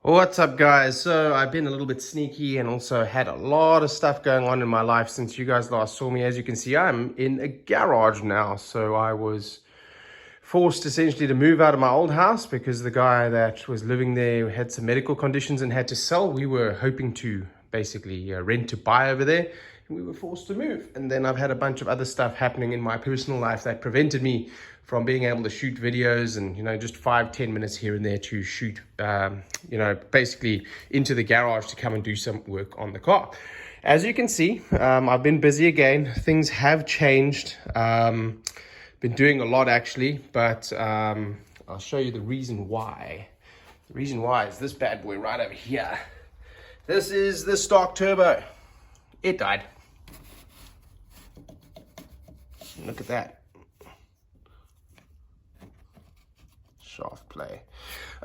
What's up, guys? So I've been a little bit sneaky and also had a lot of stuff going on in my life since you guys last saw me. As you can see, I'm in a garage now. So I was forced essentially to move out of my old house because the guy that was living there had some medical conditions and had to sell. We were hoping to basically rent to buy over there, and we were forced to move. And then I've had a bunch of other stuff happening in my personal life that prevented me from being able to shoot videos and, just 5-10 minutes here and there to shoot, basically into the garage to come and do some work on the car. As you can see, I've been busy again. Things have changed. Been doing a lot actually, but I'll show you the reason why. The reason why is this bad boy right over here. This is the stock turbo. It died. Look at that. Shaft play.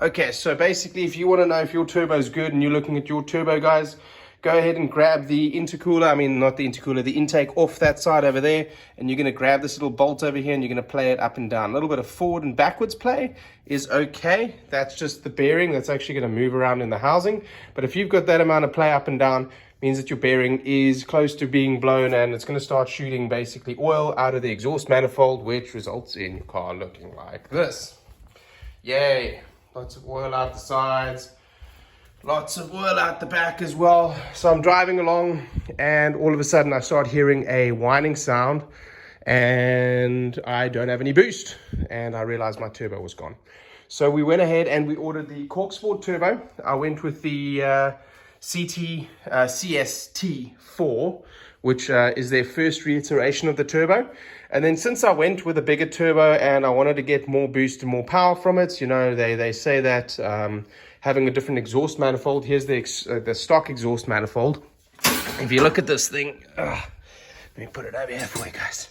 Okay, so basically if you want to know if your turbo is good and you're looking at your turbo, guys, go ahead and grab the intercooler, not the intercooler, the intake off that side over there, and you're going to grab this little bolt over here and you're going to play it up and down. A little bit of forward and backwards play is okay. That's just the bearing that's actually going to move around in the housing. But if you've got that amount of play up and down, means that your bearing is close to being blown and it's going to start shooting basically oil out of the exhaust manifold, which results in your car looking like this. Yay, lots of oil out the sides, lots of oil out the back as well. So I'm driving along and all of a sudden I start hearing a whining sound and I don't have any boost, and I realized my turbo was gone. So we went ahead and we ordered the Corksport turbo. I went with the CST4, which is their first reiteration of the turbo. And then since I went with a bigger turbo and I wanted to get more boost and more power from it, they say that having a different exhaust manifold, here's the stock exhaust manifold. If you look at this thing, let me put it over here for you guys.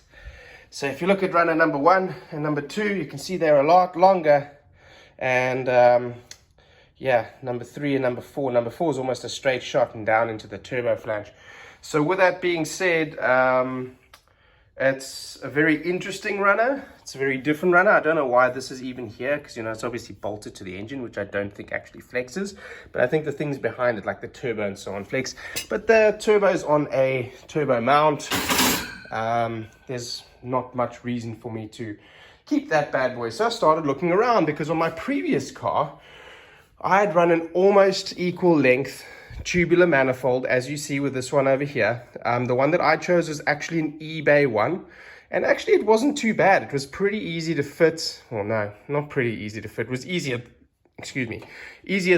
So if you look at runner number 1 and number 2, you can see they're a lot longer. And number 3 and number 4. Number 4 is almost a straight shot and down into the turbo flange. So with that being said, it's a very interesting runner. It's a very different runner. I don't know why this is even here because, it's obviously bolted to the engine, which I don't think actually flexes. But I think the things behind it, like the turbo and so on, flex. But the turbo is on a turbo mount. There's not much reason for me to keep that bad boy. So I started looking around because on my previous car, I had run an almost equal length tubular manifold, as you see with this one over here. The one that I chose was actually an eBay one, and actually it wasn't too bad. It was pretty easy to fit. Well, no, not pretty easy to fit. It was easier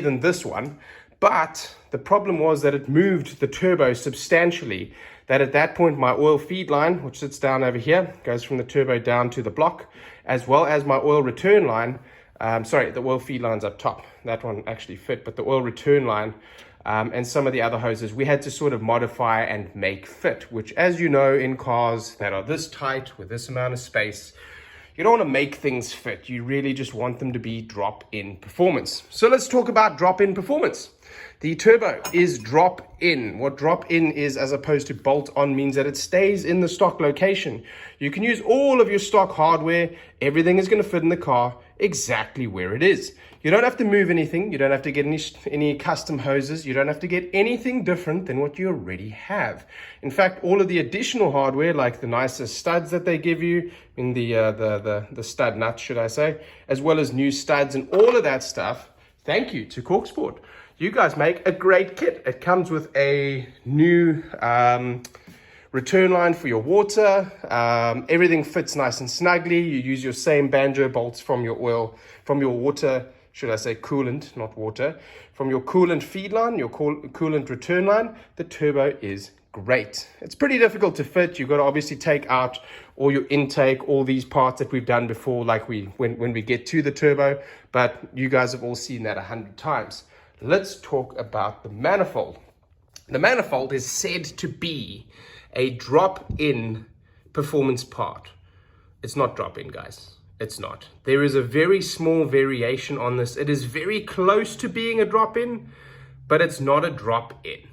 than this one. But the problem was that it moved the turbo substantially. That at that point, my oil feed line, which sits down over here, goes from the turbo down to the block, as well as my oil return line. The oil feed line's up top. That one actually fit, but the oil return line and some of the other hoses, we had to sort of modify and make fit, which, as you know, in cars that are this tight with this amount of space, you don't want to make things fit. You really just want them to be drop-in performance. So let's talk about drop-in performance. The turbo is drop-in. What drop-in is, as opposed to bolt-on, means that it stays in the stock location. You can use all of your stock hardware. Everything is going to fit in the car exactly where it is. You don't have to move anything. You don't have to get any custom hoses. You don't have to get anything different than what you already have. In fact, all of the additional hardware, like the nicer studs that they give you, in the stud nuts, should I say, as well as new studs and all of that stuff, thank you to Corksport. You guys make a great kit. It comes with a new return line for your water. Everything fits nice and snugly. You use your same banjo bolts from your water, should I say coolant, not water, from your coolant feed line, your coolant return line. The turbo is great. It's pretty difficult to fit. You've got to obviously take out all your intake, all these parts that we've done before, like when we get to the turbo, but you guys have all seen that 100 times. Let's talk about the manifold. The manifold is said to be a drop-in performance part. It's not drop-in, guys. It's not. There is a very small variation on this. It is very close to being a drop-in, but it's not a drop-in.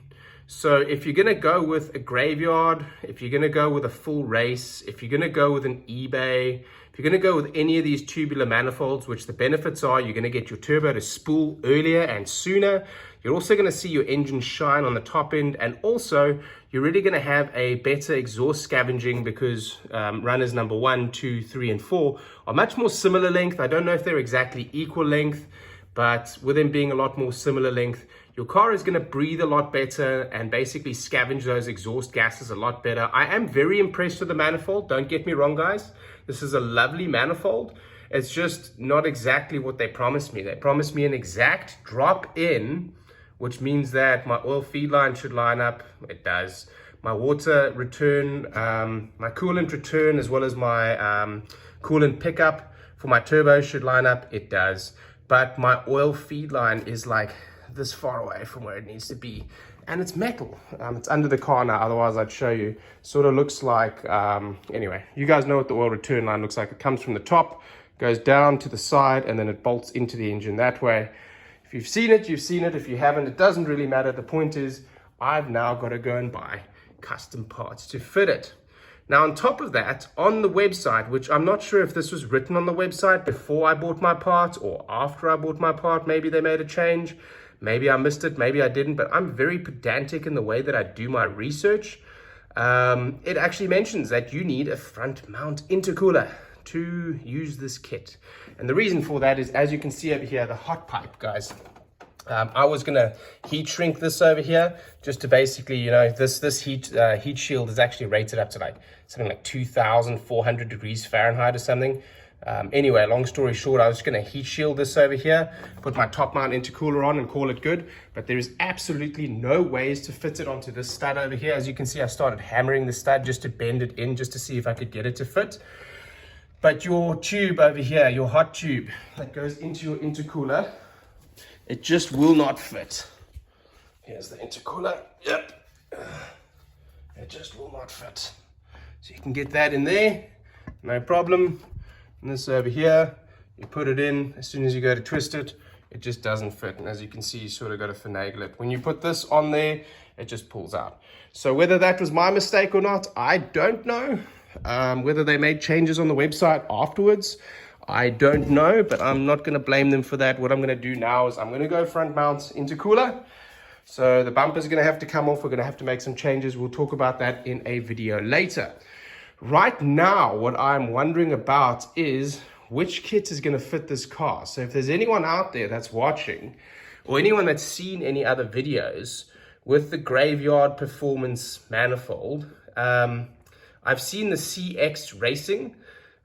So if you're going to go with a graveyard, if you're going to go with a full race, if you're going to go with an eBay, If you're going to go with any of these tubular manifolds, which the benefits are, you're going to get your turbo to spool earlier and sooner. You're also going to see your engine shine on the top end, and also you're really going to have a better exhaust scavenging because runners number 1, 2, 3, and 4 are much more similar length. I don't know if they're exactly equal length, but with them being a lot more similar length, your car is going to breathe a lot better and basically scavenge those exhaust gases a lot better. I am very impressed with the manifold. Don't get me wrong, guys. This is a lovely manifold. It's just not exactly what they promised me. They promised me an exact drop in, which means that my oil feed line should line up. It does. My water return, my coolant return, as well as my coolant pickup for my turbo should line up. It does. But my oil feed line is like this far away from where it needs to be. And it's metal. It's under the car now, otherwise I'd show you. Sort of looks like, anyway, you guys know what the oil return line looks like. It comes from the top, goes down to the side, and then it bolts into the engine that way. If you've seen it, you've seen it. If you haven't, it doesn't really matter. The point is, I've now got to go and buy custom parts to fit it. Now, on top of that, on the website, which I'm not sure if this was written on the website before I bought my part or after I bought my part, maybe they made a change. Maybe I missed it, maybe I didn't, but I'm very pedantic in the way that I do my research. It actually mentions that you need a front mount intercooler to use this kit. And the reason for that is, as you can see over here, the hot pipe, guys. I was gonna heat shrink this over here just to basically, you know, this heat shield is actually rated up to like something like 2,400 degrees Fahrenheit or something. Anyway, long story short, I was just gonna heat shield this over here, put my top mount intercooler on and call it good. But there is absolutely no ways to fit it onto this stud over here. As you can see, I started hammering the stud just to bend it in, just to see if I could get it to fit. But your tube over here, your hot tube that goes into your intercooler, it just will not fit. Here's the intercooler. Yep. It just will not fit. So you can get that in there, no problem. And this over here, you put it in. As soon as you go to twist it, it just doesn't fit. And as you can see, you sort of got to finagle it. When you put this on there, it just pulls out. So whether that was my mistake or not, I don't know. Whether they made changes on the website afterwards, I don't know, but I'm not going to blame them for that. What I'm going to do now is I'm going to go front mount intercooler. So the bumper's going to have to come off. We're going to have to make some changes. We'll talk about that in a video later. Right now, what I'm wondering about is which kit is going to fit this car. So if there's anyone out there that's watching, or anyone that's seen any other videos with the Graveyard Performance manifold, I've seen the CX Racing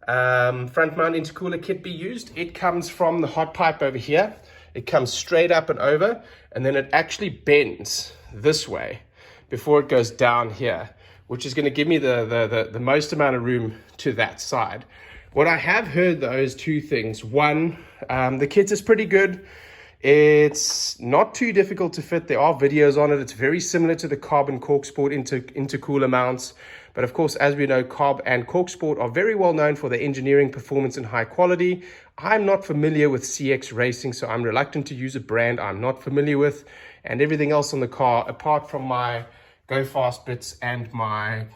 front mount intercooler kit be used. It comes from the hot pipe over here. It comes straight up and over, and then it actually bends this way before it goes down here, which is going to give me the most amount of room to that side. What I have heard though is two things. One, the kit is pretty good. It's not too difficult to fit. There are videos on it. It's very similar to the Carbon Corksport intercooler mounts. But of course, as we know, Carb and Corksport are very well known for their engineering, performance, and high quality. I'm not familiar with CX Racing, so I'm reluctant to use a brand I'm not familiar with. And everything else on the car, apart from my Go Fast bits and my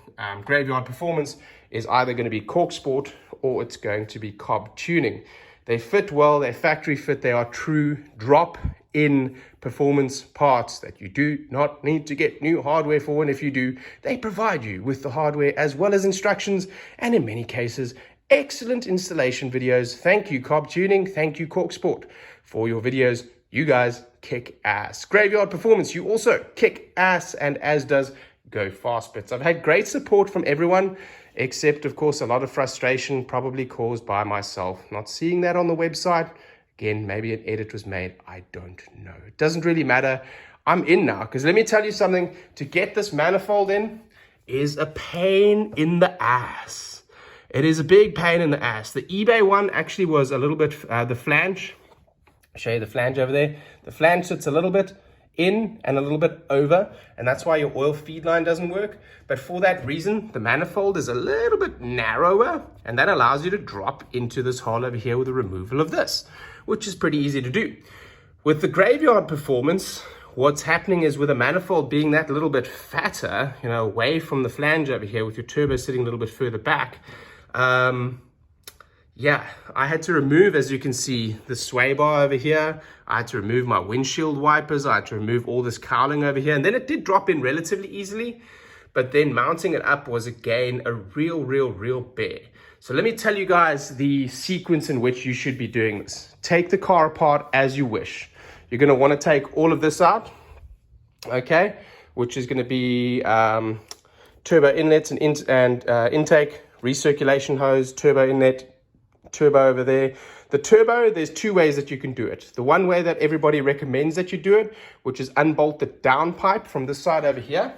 Graveyard Performance, is either going to be Corksport or it's going to be Cobb Tuning. They fit well, they're factory fit, they are true drop-in performance parts that you do not need to get new hardware for, and if you do, they provide you with the hardware as well as instructions, and in many cases, excellent installation videos. Thank you, Cobb Tuning, thank you, Corksport, for your videos. You guys kick ass. Graveyard Performance, you also kick ass, and as does Go Fast Bits. I've had great support from everyone, except, of course, a lot of frustration probably caused by myself not seeing that on the website. Again, maybe an edit was made. I don't know. It doesn't really matter. I'm in now, because let me tell you something. To get this manifold in is a pain in the ass. It is a big pain in the ass. The eBay one actually was a little bit, the flange. I'll show you the flange over there. The flange sits a little bit in and a little bit over, and that's why your oil feed line doesn't work. But for that reason, the manifold is a little bit narrower, and that allows you to drop into this hole over here with the removal of this, which is pretty easy to do. With the Graveyard Performance, what's happening is with a manifold being that little bit fatter, you know, away from the flange over here with your turbo sitting a little bit further back, yeah, I had to remove, as you can see, the sway bar over here. I had to remove my windshield wipers. I had to remove all this cowling over here. And then it did drop in relatively easily. But then mounting it up was, again, a real bear. So let me tell you guys the sequence in which you should be doing this. Take the car apart as you wish. You're going to want to take all of this out, okay, which is going to be turbo inlets and intake, recirculation hose, turbo inlet, turbo over there. The turbo, there's two ways that you can do it. The one way that everybody recommends that you do it, which is unbolt the downpipe from this side over here.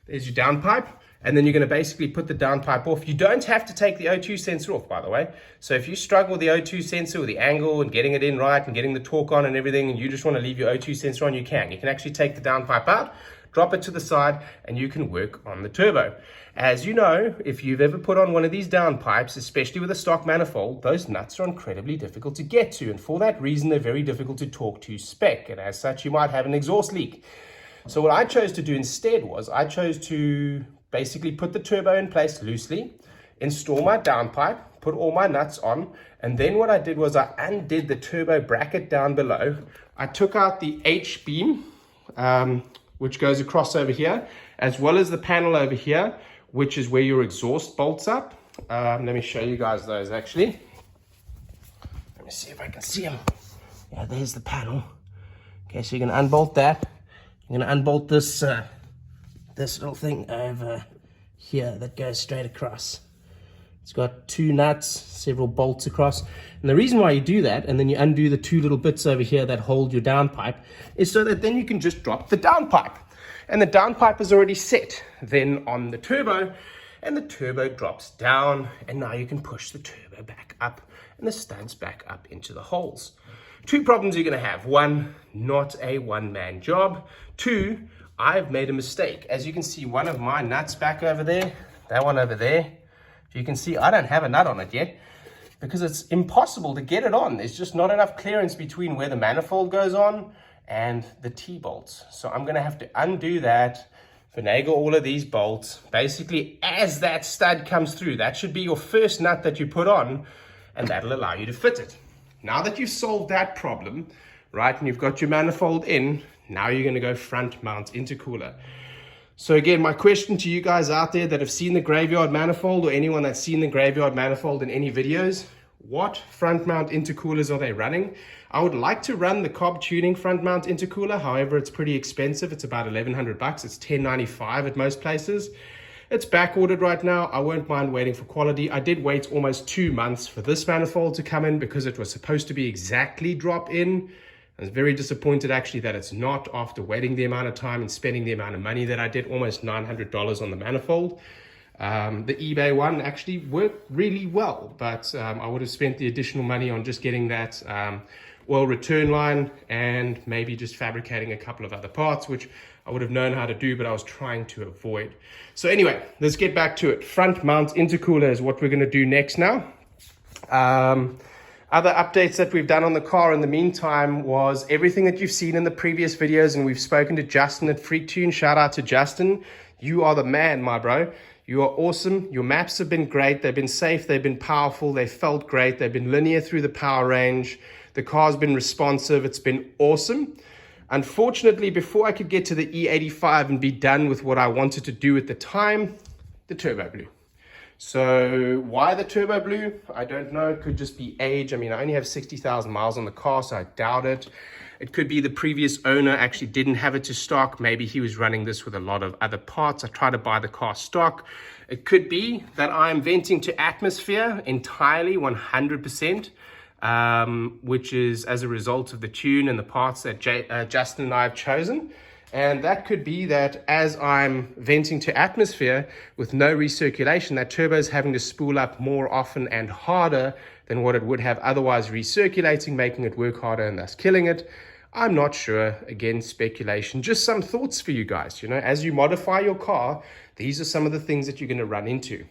There's your downpipe, and then you're going to basically put the downpipe off. You don't have to take the O2 sensor off, by the way. So if you struggle with the O2 sensor, with the angle and getting it in right and getting the torque on and everything, and you just want to leave your O2 sensor on, you can. You can actually take the downpipe out, drop it to the side, and you can work on the turbo. As you know, if you've ever put on one of these downpipes, especially with a stock manifold, those nuts are incredibly difficult to get to. And for that reason, they're very difficult to torque to spec. And as such, you might have an exhaust leak. So what I chose to do instead was I chose to basically put the turbo in place loosely, install my downpipe, put all my nuts on, and then what I did was I undid the turbo bracket down below. I took out the H-beam, which goes across over here, as well as the panel over here, which is where your exhaust bolts up. Let me show you guys those actually. Let me see if I can see them. Yeah, there's the panel. Okay, so you're going to unbolt that. You're going to unbolt this this little thing over here that goes straight across. It's got two nuts, several bolts across. And the reason why you do that, and then you undo the two little bits over here that hold your downpipe, is so that then you can just drop the downpipe. And the downpipe is already set then on the turbo, and the turbo drops down, and now you can push the turbo back up and the studs back up into the holes. Two problems you're going to have. One, not a one-man job. Two, I've made a mistake. As you can see, one of my nuts back over there, that one over there, if you can see, I don't have a nut on it yet because it's impossible to get it on. There's just not enough clearance between where the manifold goes on and the T-bolts. So I'm going to have to undo that, finagle all of these bolts. Basically, as that stud comes through, that should be your first nut that you put on, and that'll allow you to fit it. Now that you've solved that problem, right, and you've got your manifold in, now you're going to go front mount intercooler. So again, my question to you guys out there that have seen the graveyard manifold, or anyone that's seen the graveyard manifold in any videos, what front mount intercoolers are they running? I would like to run the Cobb Tuning front mount intercooler. However, it's pretty expensive. It's about $1,100. It's $10.95 at most places. It's back ordered right now. I won't mind waiting for quality. I did wait almost 2 months for this manifold to come in because it was supposed to be exactly drop in. I was very disappointed actually that it's not, after waiting the amount of time and spending the amount of money that I did, almost $900 on the manifold. The eBay one actually worked really well, but I would have spent the additional money on just getting that oil return line and maybe just fabricating a couple of other parts, which I would have known how to do, but I was trying to avoid. So anyway, let's get back to it. Front mount intercooler is what we're going to do next now. Other updates that we've done on the car in the meantime was everything that you've seen in the previous videos, and we've spoken to Justin at FreakTune. Shout out to Justin. You are the man, my bro. You are awesome. Your maps have been great. They've been safe. They've been powerful. They felt great. They've been linear through the power range. The car's been responsive. It's been awesome. Unfortunately, before I could get to the E85 and be done with what I wanted to do at the time, the turbo blew. So why the turbo blew? I don't know. It could just be age. I mean, I only have 60,000 miles on the car, so I doubt it. It could be the previous owner actually didn't have it to stock. Maybe he was running this with a lot of other parts. I tried to buy the car stock. It could be that I'm venting to atmosphere entirely, 100%, which is as a result of the tune and the parts that Justin and I have chosen. And that could be that as I'm venting to atmosphere with no recirculation, that turbo is having to spool up more often and harder than what it would have otherwise recirculating, making it work harder and thus killing it. I'm not sure. Again, speculation, just some thoughts for you guys. You know, as you modify your car, these are some of the things that you're going to run into.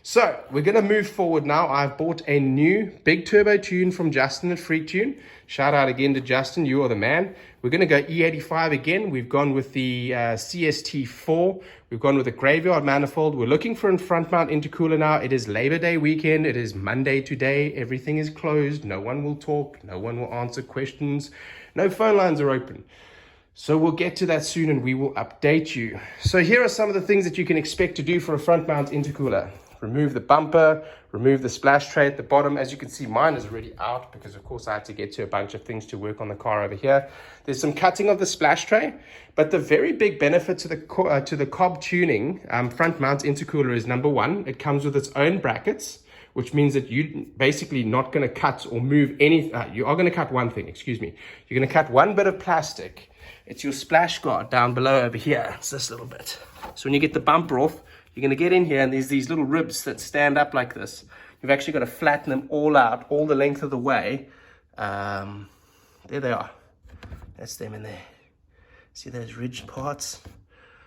So we're going to move forward now. I've bought a new big turbo tune from Justin at Freak Tune. Shout out again to Justin. You are the man. We're going to go E85 again. We've gone with the CST4. We've gone with a graveyard manifold. We're looking for a front mount intercooler now. It is Labor Day weekend. It is Monday today. Everything is closed. No one will talk. No one will answer questions. No phone lines are open. So we'll get to that soon and we will update you. So here are some of the things that you can expect to do for a front mount intercooler. Remove the bumper, remove the splash tray at the bottom. As you can see, mine is already out because of course I had to get to a bunch of things to work on the car over here. There's some cutting of the splash tray, but the very big benefit to the Cobb tuning front mount intercooler is, number one, it comes with its own brackets, which means that you're basically not going to cut or move any, you are going to cut one thing, excuse me. You're going to cut one bit of plastic. It's your splash guard down below over here. It's this little bit. So when you get the bumper off, you're going to get in here and there's these little ribs that stand up like this. You've actually got to flatten them all out, all the length of the way. There they are. That's them in there. See those ridged parts?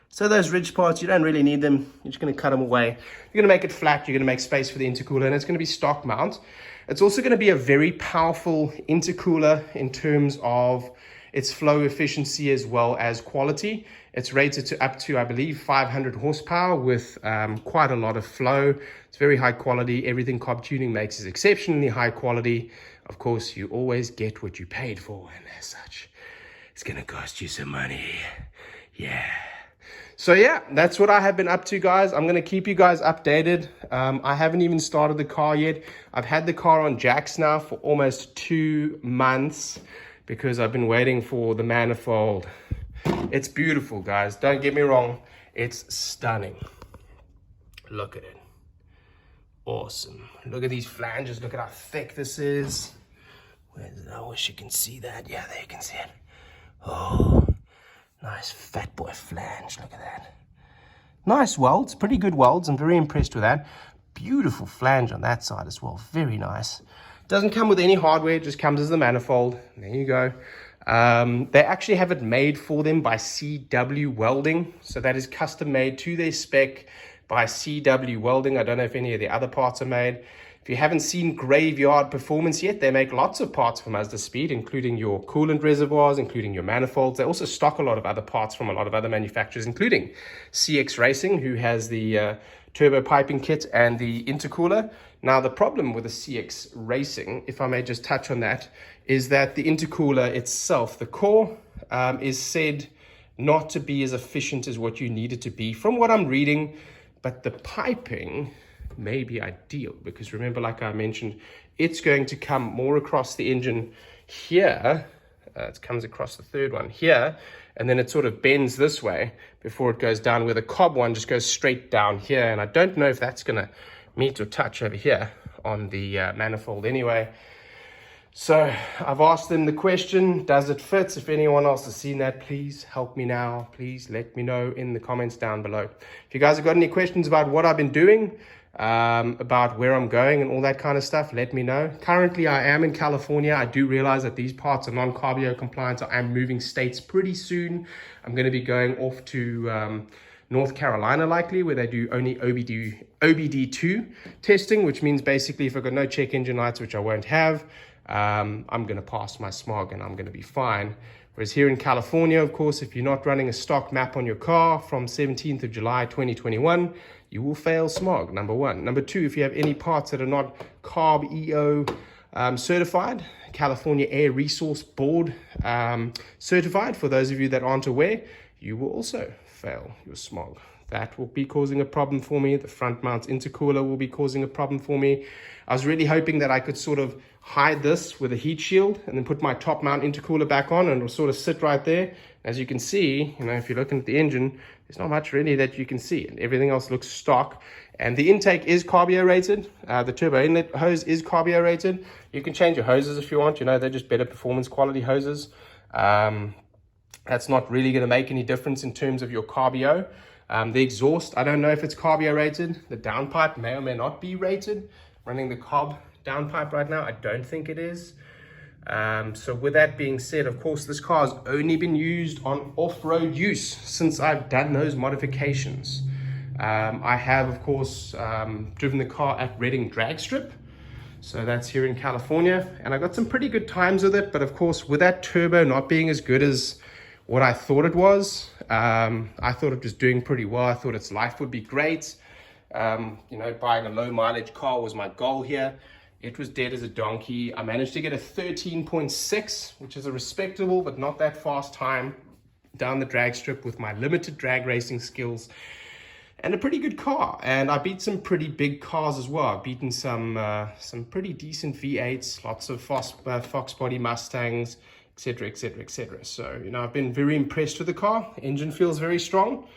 So those ridged parts, you don't really need them. You're just going to cut them away. You're going to make it flat. You're going to make space for the intercooler, and it's going to be stock mount. It's also going to be a very powerful intercooler in terms of its flow efficiency as well as quality. It's rated to up to, I believe, 500 horsepower with quite a lot of flow. It's very high quality. Everything Cobb Tuning makes is exceptionally high quality. Of course, you always get what you paid for, and as such, it's going to cost you some money. Yeah. So yeah, that's what I have been up to, guys. I'm going to keep you guys updated. I haven't even started the car yet. I've had the car on jacks now for almost 2 months because I've been waiting for the manifold. It's beautiful, guys. Don't get me wrong. It's stunning. Look at it. Awesome. Look at these flanges. Look at how thick this is. I wish you can see that. Yeah, there you can see it. Oh, nice fat boy flange. Look at that. Nice welds. Pretty good welds. I'm very impressed with that. Beautiful flange on that side as well. Very nice. Doesn't come with any hardware. It just comes as the manifold. There you go. They actually have it made for them by CW Welding. So that is custom made to their spec by CW Welding. I don't know if any of the other parts are made. If you haven't seen Graveyard Performance yet, they make lots of parts for Mazdaspeed, including your coolant reservoirs, including your manifolds. They also stock a lot of other parts from a lot of other manufacturers, including CX Racing, who has the turbo piping kit and the intercooler. Now, the problem with the CX Racing, if I may just touch on that, is that the intercooler itself, the core, is said not to be as efficient as what you need it to be from what I'm reading, but the piping may be ideal because remember, like I mentioned, it's going to come more across the engine here. It comes across the third one here, and then it sort of bends this way before it goes down, where the Cobb one just goes straight down here. And I don't know if that's going to meet or touch over here on the manifold anyway. So I've asked them the question, does it fit? If anyone else has seen that, please help me now. Please let me know in the comments down below. If you guys have got any questions about what I've been doing, about where I'm going and all that kind of stuff, let me know. Currently, I am in California. I do realize that these parts are non-Carbio compliant. So I'm moving states pretty soon. I'm going to be going off to North Carolina likely, where they do only OBD2 testing, which means basically if I've got no check engine lights, which I won't have, I'm going to pass my smog and I'm going to be fine. Whereas here in California, of course, if you're not running a stock map on your car from 17th of July 2021, you will fail smog, number one. Number two, if you have any parts that are not CARB EO certified, California Air Resource Board certified, for those of you that aren't aware, you will also fail your smog. That will be causing a problem for me. The front mount intercooler will be causing a problem for me. I was really hoping that I could sort of hide this with a heat shield and then put my top mount intercooler back on and it'll sort of sit right there. As you can see, if you're looking at the engine, there's not much really that you can see, and everything else looks stock. And the intake is Carbio rated. The turbo inlet hose is Carbio rated. You can change your hoses if you want. They're just better performance quality hoses. That's not really going to make any difference in terms of your Carbio. The exhaust, I don't know if it's Carbio rated. The downpipe may or may not be rated. Running the Cobb downpipe right now, I don't think it is. So with that being said, of course, this car has only been used on off-road use since I've done those modifications. I have, of course, driven the car at Reading Drag Strip. So that's here in California. And I got some pretty good times with it. But of course, with that turbo not being as good as what I thought it was, I thought it was doing pretty well. I thought its life would be great. You know, buying a low mileage car was my goal here. It was dead as a donkey. I managed to get a 13.6, which is a respectable but not that fast time down the drag strip with my limited drag racing skills, and a pretty good car. And I beat some pretty big cars as well. I've beaten some pretty decent V8s, lots of Fox body Mustangs, etc, etc, etc. So, you know, I've been very impressed with the car. The engine feels very strong.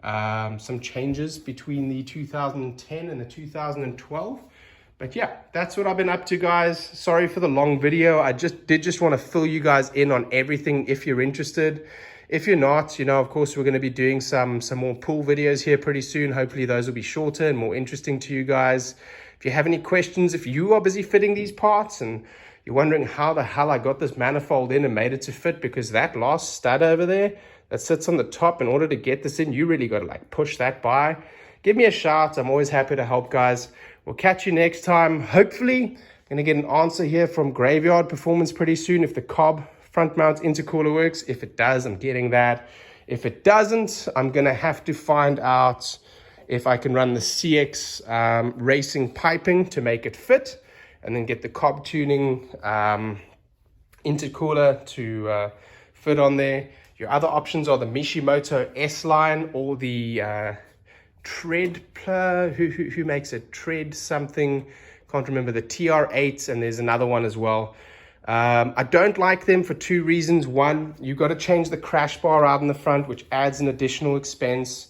Some changes between the 2010 and the 2012. But yeah, that's what I've been up to, guys. Sorry for the long video. I just want to fill you guys in on everything if you're interested. If you're not, you know, of course, we're going to be doing some more pool videos here pretty soon. Hopefully those will be shorter and more interesting to you guys. If you have any questions, if you are busy fitting these parts and you're wondering how the hell I got this manifold in and made it to fit, because that last stud over there that sits on the top, in order to get this in, you really got to like push that by. Give me a shout. I'm always happy to help, guys. We'll catch you next time. Hopefully, I'm going to get an answer here from Graveyard Performance pretty soon if the Cobb front mount intercooler works. If it does, I'm getting that. If it doesn't, I'm going to have to find out if I can run the CX racing piping to make it fit, and then get the Cobb tuning intercooler to fit on there. Your other options are the Mishimoto S-Line or the Tread, who makes it? Tread something, can't remember, the TR8s, and there's another one as well. I don't like them for two reasons. One, you've got to change the crash bar out in the front, which adds an additional expense.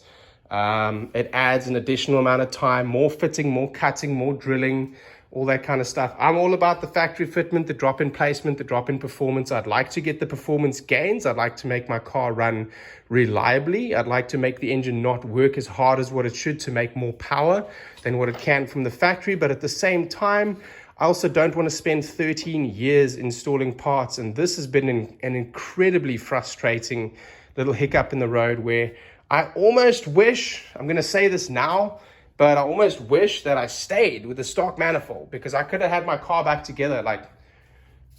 It adds an additional amount of time, more fitting, more cutting, more drilling, all that kind of stuff. I'm all about the factory fitment, the drop-in placement, the drop-in performance. I'd like to get the performance gains. I'd like to make my car run reliably. I'd like to make the engine not work as hard as what it should to make more power than what it can from the factory. But at the same time, I also don't want to spend 13 years installing parts. And this has been an incredibly frustrating little hiccup in the road where I almost wish, I'm going to say this now, but I almost wish that I stayed with the stock manifold, because I could have had my car back together like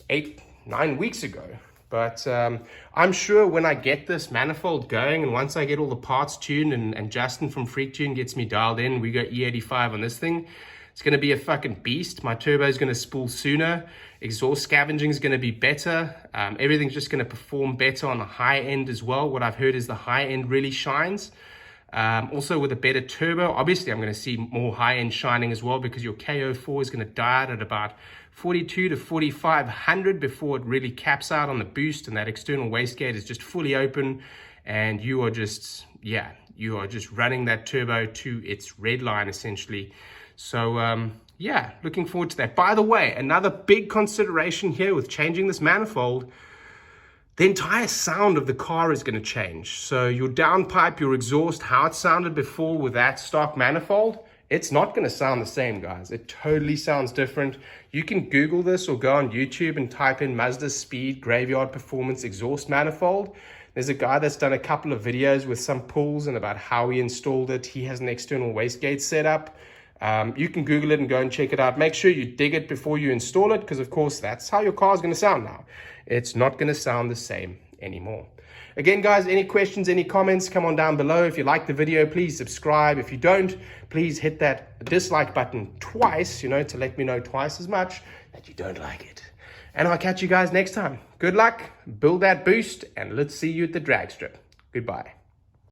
8-9 weeks ago. But I'm sure when I get this manifold going, and once I get all the parts tuned and Justin from Freak Tune gets me dialed in, we go E85 on this thing, it's going to be a fucking beast. My turbo is going to spool sooner. Exhaust scavenging is going to be better. Everything's just going to perform better on the high end as well. What I've heard is the high end really shines. Also with a better turbo, obviously I'm going to see more high-end shining as well, because your KO4 is going to die out at about 42 to 4500 before it really caps out on the boost, and that external wastegate is just fully open, and you are just, yeah, you are just running that turbo to its red line essentially. So yeah, looking forward to that. By the way, another big consideration here with changing this manifold, the entire sound of the car is going to change. So your downpipe, your exhaust, how it sounded before with that stock manifold, it's not going to sound the same, guys. It totally sounds different. You can Google this or go on YouTube and type in Mazdaspeed Graveyard Performance Exhaust Manifold. There's a guy that's done a couple of videos with some pulls and about how he installed it. He has an external wastegate set up. You can Google it and go and check it out. Make sure you dig it before you install it, because of course that's how your car is going to sound now. It's not going to sound the same anymore. Again, guys, any questions, any comments, come on down below. If you like the video, please subscribe. If you don't, please hit that dislike button twice, you know, to let me know twice as much that you don't like it. And I'll catch you guys next time. Good luck, build that boost, and let's see you at the drag strip. Goodbye.